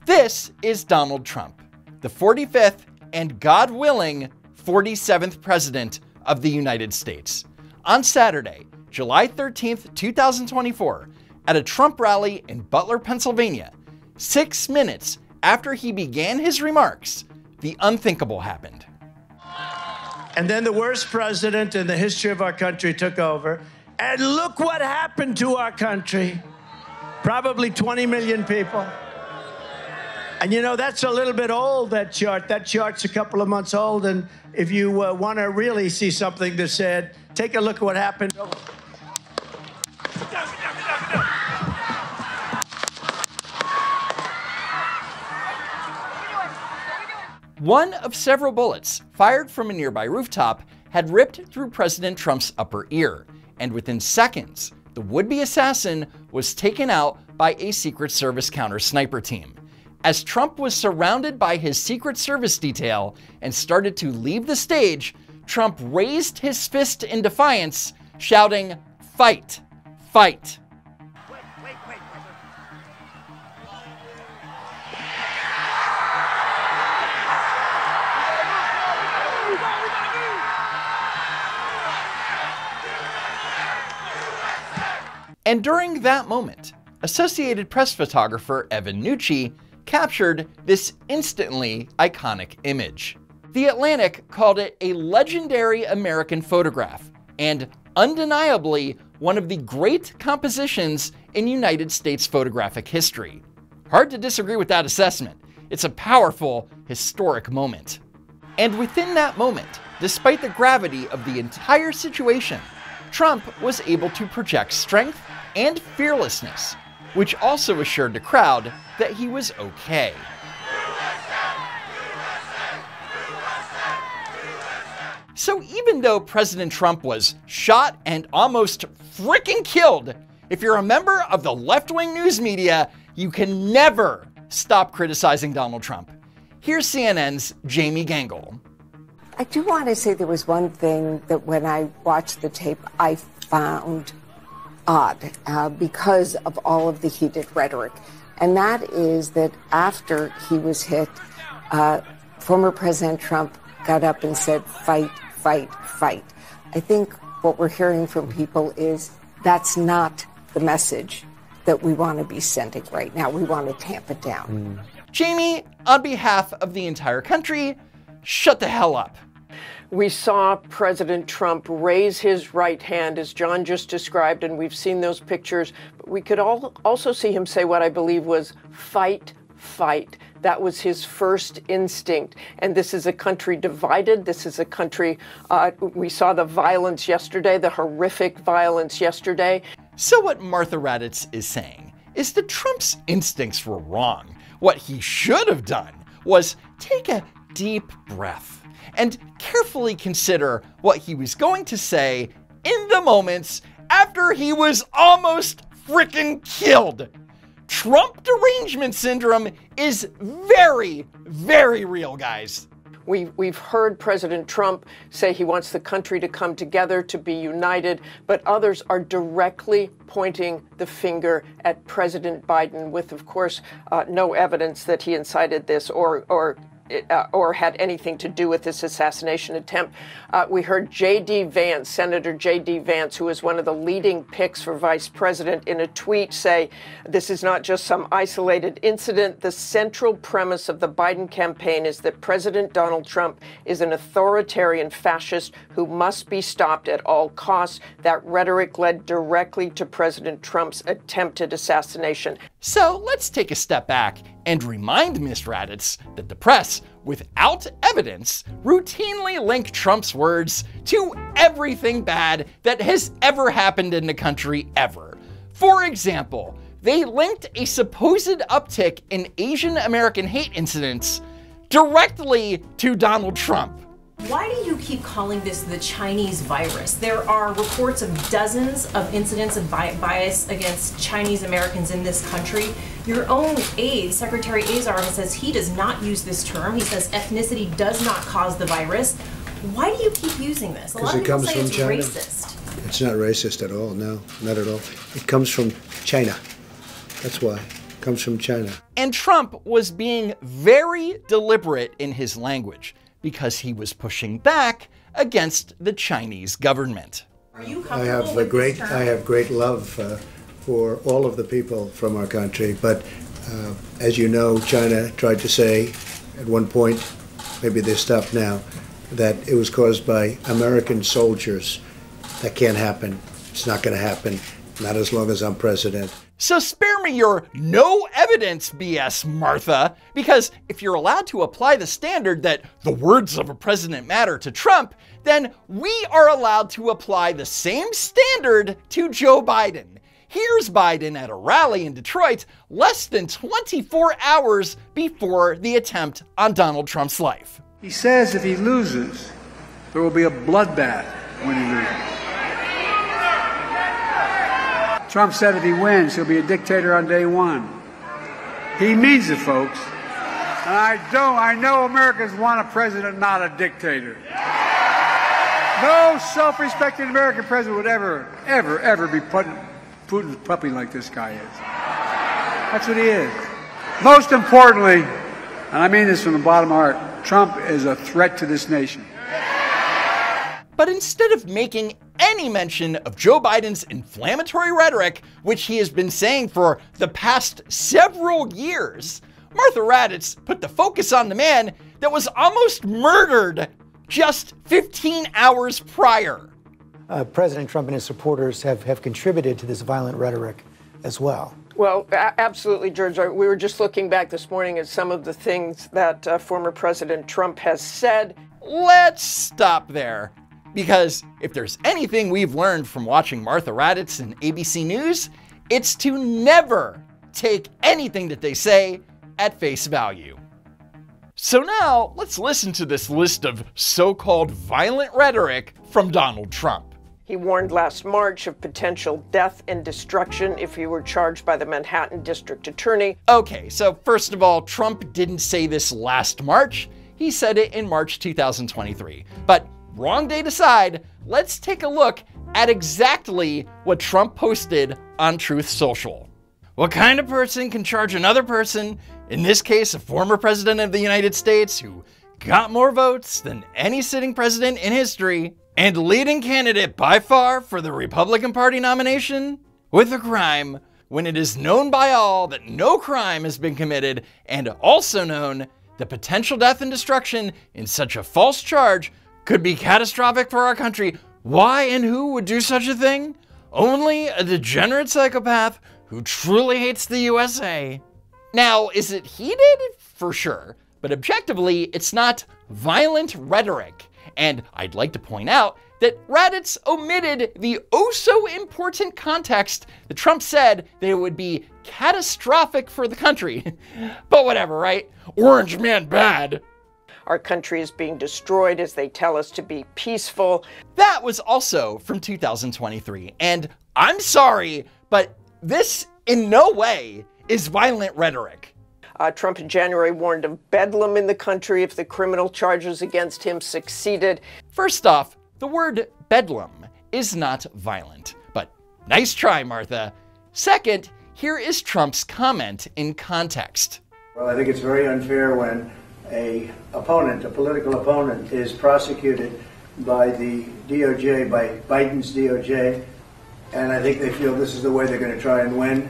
This is Donald Trump, the 45th and, God willing, 47th President of the United States. On Saturday, July 13th, 2024, at a Trump rally in Butler, Pennsylvania, 6 minutes after he began his remarks, the unthinkable happened. And then the worst president in the history of our country took over. And look what happened to our country. Probably 20 million people. And you know, that's a little bit old, that chart. That chart's a couple of months old. And if you want to really see something that's said, take a look at what happened. One of several bullets fired from a nearby rooftop had ripped through President Trump's upper ear, and within seconds, the would-be assassin was taken out by a Secret Service counter-sniper team. As Trump was surrounded by his Secret Service detail and started to leave the stage, Trump raised his fist in defiance, shouting, "Fight! Fight!" Wait. And during that moment, Associated Press photographer Evan Nucci captured this instantly iconic image. The Atlantic called it a legendary American photograph and undeniably one of the great compositions in United States photographic history. Hard to disagree with that assessment. It's a powerful, historic moment. And within that moment, despite the gravity of the entire situation, Trump was able to project strength and fearlessness, which also assured the crowd that he was okay. So even though President Trump was shot and almost freaking killed, if you're a member of the left-wing news media, you can never stop criticizing Donald Trump. Here's CNN's Jamie Gangle. I do want to say there was one thing that when I watched the tape, I found odd because of all of the heated rhetoric. And that is that after he was hit, former President Trump got up and said, "Fight, fight, fight." I think what we're hearing from people is that's not the message that we want to be sending right now. We want to tamp it down. Jamie, on behalf of the entire country, shut the hell up. We saw President Trump raise his right hand, as John just described, and we've seen those pictures. But we could also see him say what I believe was fight, fight. That was his first instinct. And this is a country divided. This is a country, we saw the violence yesterday, the horrific violence yesterday. So what Martha Raddatz is saying is that Trump's instincts were wrong. What he should have done was take a deep breath and carefully consider what he was going to say in the moments after he was almost freaking killed. Trump derangement syndrome is very, very real, guys. We've heard President Trump say he wants the country to come together, to be united, but others are directly pointing the finger at President Biden with, of course, no evidence that he incited this or had anything to do with this assassination attempt. We heard J.D. Vance, Senator J.D. Vance, who is one of the leading picks for vice president, in a tweet say, "This is not just some isolated incident. The central premise of the Biden campaign is that President Donald Trump is an authoritarian fascist who must be stopped at all costs." That rhetoric led directly to President Trump's attempted assassination. So let's take a step back and remind Ms. Raddatz that the press, without evidence, routinely link Trump's words to everything bad that has ever happened in the country ever. For example, they linked a supposed uptick in Asian American hate incidents directly to Donald Trump. Why do you keep calling this the Chinese virus? There are reports of dozens of incidents of bias against Chinese Americans in this country. Your own aide, Secretary Azar, says he does not use this term. He says ethnicity does not cause the virus. Why do you keep using this? A lot of people say it's racist. It's not racist at all, no, not at all. It comes from China. That's why. comes from China. And Trump was being very deliberate in his language because he was pushing back against the Chinese government. Are you I have comfortable with this term? I have great love for all of the people from our country, but as you know, China tried to say at one point, maybe they stopped now, that it was caused by American soldiers. That can't happen. It's not going to happen. Not as long as I'm president. So spare me your no evidence BS, Martha, because if you're allowed to apply the standard that the words of a president matter to Trump, then we are allowed to apply the same standard to Joe Biden. Here's Biden at a rally in Detroit less than 24 hours before the attempt on Donald Trump's life. He says if he loses, there will be a bloodbath when he loses. Trump said if he wins, he'll be a dictator on day one. He means it, folks. And I know Americans want a president, not a dictator. No self-respecting American president would ever be Putin's puppy like this guy is. That's what he is. Most importantly, and I mean this from the bottom of my heart, Trump is a threat to this nation. But instead of making any mention of Joe Biden's inflammatory rhetoric, which he has been saying for the past several years, Martha Raddatz put the focus on the man that was almost murdered just 15 hours prior. President Trump and his supporters have contributed to this violent rhetoric as well. Well, absolutely, George. We were just looking back this morning at some of the things that former President Trump has said. Let's stop there. Because if there's anything we've learned from watching Martha Raddatz and ABC News, it's to never take anything that they say at face value. So now, let's listen to this list of so-called violent rhetoric from Donald Trump. He warned last March of potential death and destruction if he were charged by the Manhattan District Attorney. Okay, so first of all, Trump didn't say this last March. He said it in March 2023. But wrong date aside, let's take a look at exactly what Trump posted on Truth Social. What kind of person can charge another person, in this case a former president of the United States who got more votes than any sitting president in history, and leading candidate by far for the Republican Party nomination, with a crime when it is known by all that no crime has been committed, and also known that potential death and destruction in such a false charge could be catastrophic for our country? Why and who would do such a thing? Only a degenerate psychopath who truly hates the USA. Now, is it heated? For sure. But objectively, it's not violent rhetoric. And I'd like to point out that Raddatz omitted the oh-so-important context that Trump said that it would be catastrophic for the country. But whatever, right? Orange man bad. Our country is being destroyed as they tell us to be peaceful. That was also from 2023. And I'm sorry, but this in no way is violent rhetoric. Trump in January warned of bedlam in the country if the criminal charges against him succeeded. First off, the word bedlam is not violent, but nice try, Martha. Second, here is Trump's comment in context. Well, I think it's very unfair when a political opponent is prosecuted by the DOJ, by Biden's DOJ, and I think they feel this is the way they're going to try and win,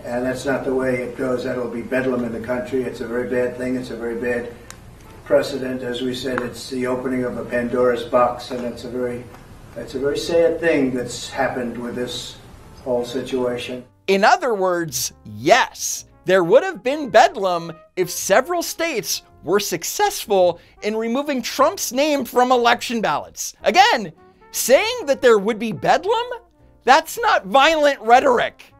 and that's not the way it goes. That'll be bedlam in the country. It's a very bad thing. It's a very bad precedent. As we said, it's the opening of a Pandora's box, and it's a very sad thing that's happened with this whole situation. In other words, yes, there would have been bedlam if several states were successful in removing Trump's name from election ballots. Again, saying that there would be bedlam, that's not violent rhetoric.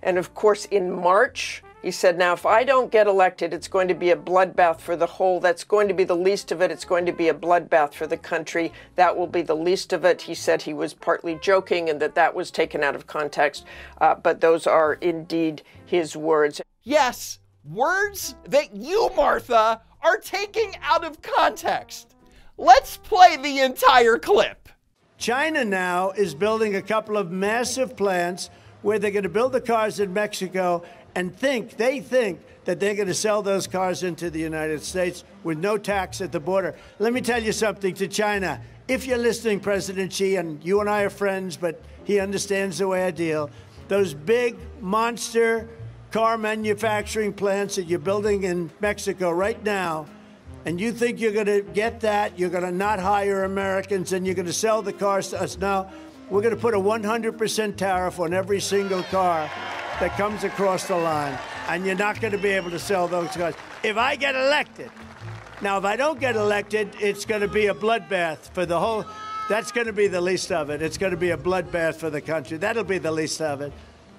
And of course, in March, he said, now, if I don't get elected, it's going to be a bloodbath for the whole. That's going to be the least of it. It's going to be a bloodbath for the country. That will be the least of it. He said he was partly joking and that was taken out of context. But those are indeed his words. Yes, words that you, Martha, are taking out of context. Let's play the entire clip. China now is building a couple of massive plants where they're going to build the cars in Mexico and they think that they're going to sell those cars into the United States with no tax at the border. Let me tell you something to China. If you're listening, President Xi, and you and I are friends, but he understands the way I deal, those big monster car manufacturing plants that you're building in Mexico right now, and you think you're going to get that, you're going to not hire Americans, and you're going to sell the cars to us. Now, we're going to put a 100% tariff on every single car that comes across the line, and you're not going to be able to sell those cars. If I get elected, now if I don't get elected, it's going to be a bloodbath for the whole, that's going to be the least of it. It's going to be a bloodbath for the country. That'll be the least of it.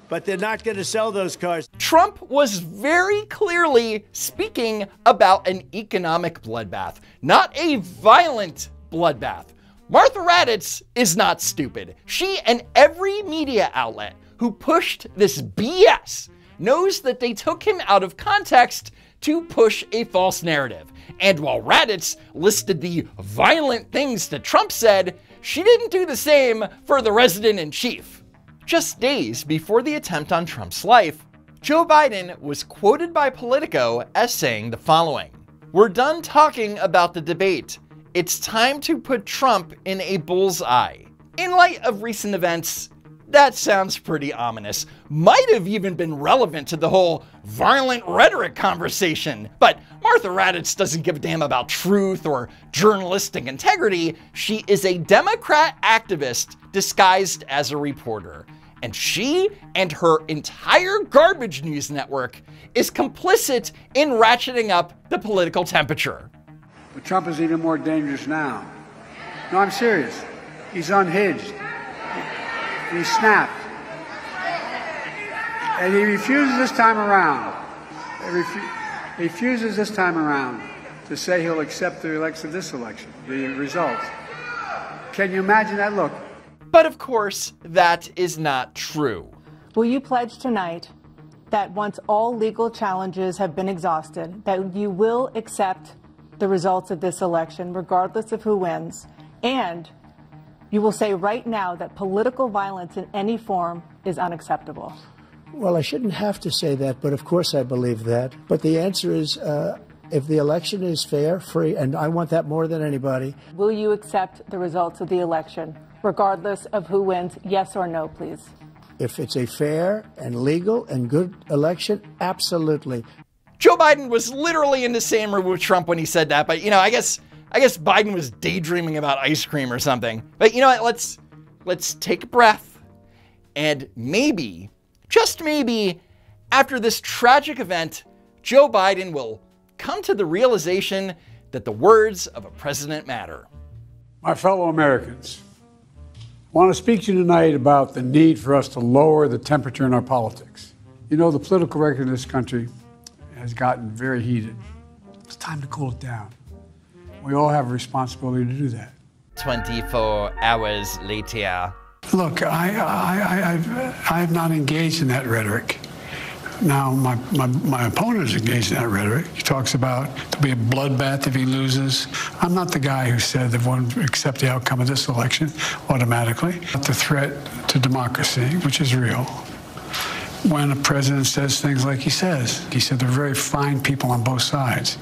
But they're not going to sell those cars. Trump was very clearly speaking about an economic bloodbath, not a violent bloodbath. Martha Raddatz is not stupid. She and every media outlet who pushed this BS knows that they took him out of context to push a false narrative. And while Raddatz listed the violent things that Trump said, she didn't do the same for the resident-in-chief. Just days before the attempt on Trump's life, Joe Biden was quoted by Politico as saying the following: "We're done talking about the debate. It's time to put Trump in a bullseye." In light of recent events, that sounds pretty ominous. Might have even been relevant to the whole violent rhetoric conversation. But Martha Raddatz doesn't give a damn about truth or journalistic integrity. She is a Democrat activist disguised as a reporter. And she and her entire garbage news network is complicit in ratcheting up the political temperature. But Trump is even more dangerous now. No, I'm serious. He's unhinged. He snapped. And he refuses this time around. He refuses this time around to say he'll accept the this election, the results. Can you imagine that look? But of course, that is not true. Will you pledge tonight that once all legal challenges have been exhausted, that you will accept the results of this election, regardless of who wins, and you will say right now that political violence in any form is unacceptable? Well, I shouldn't have to say that, but of course I believe that. But the answer is, if the election is fair, free, and I want that more than anybody. Will you accept the results of the election, regardless of who wins? Yes or no, please. If it's a fair and legal and good election, absolutely. Joe Biden was literally in the same room with Trump when he said that, but I guess Biden was daydreaming about ice cream or something. But you know what, let's take a breath, and maybe, just maybe, after this tragic event, Joe Biden will come to the realization that the words of a president matter. My fellow Americans, I want to speak to you tonight about the need for us to lower the temperature in our politics. You know, the political record in this country has gotten very heated. It's time to cool it down. We all have a responsibility to do that. 24 hours later. Look, I have not engaged in that rhetoric. Now, my opponent is engaged in that rhetoric. He talks about there'll be a bloodbath if he loses. I'm not the guy who said that one would accept the outcome of this election automatically. The threat to democracy, which is real. When a president says things like he said there are very fine people on both sides.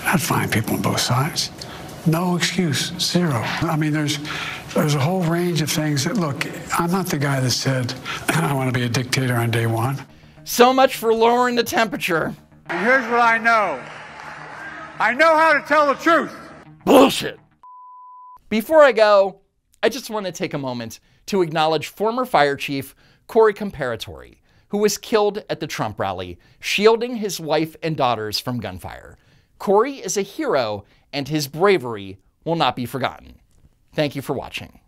Not fine people on both sides. No excuse, zero. I mean, there's a whole range of things that, look, I'm not the guy that said, I want to be a dictator on day one. So much for lowering the temperature. And here's what I know. I know how to tell the truth. Bullshit. Before I go, I just want to take a moment to acknowledge former fire chief Corey Comparatori, who was killed at the Trump rally, shielding his wife and daughters from gunfire. Corey is a hero, and his bravery will not be forgotten. Thank you for watching.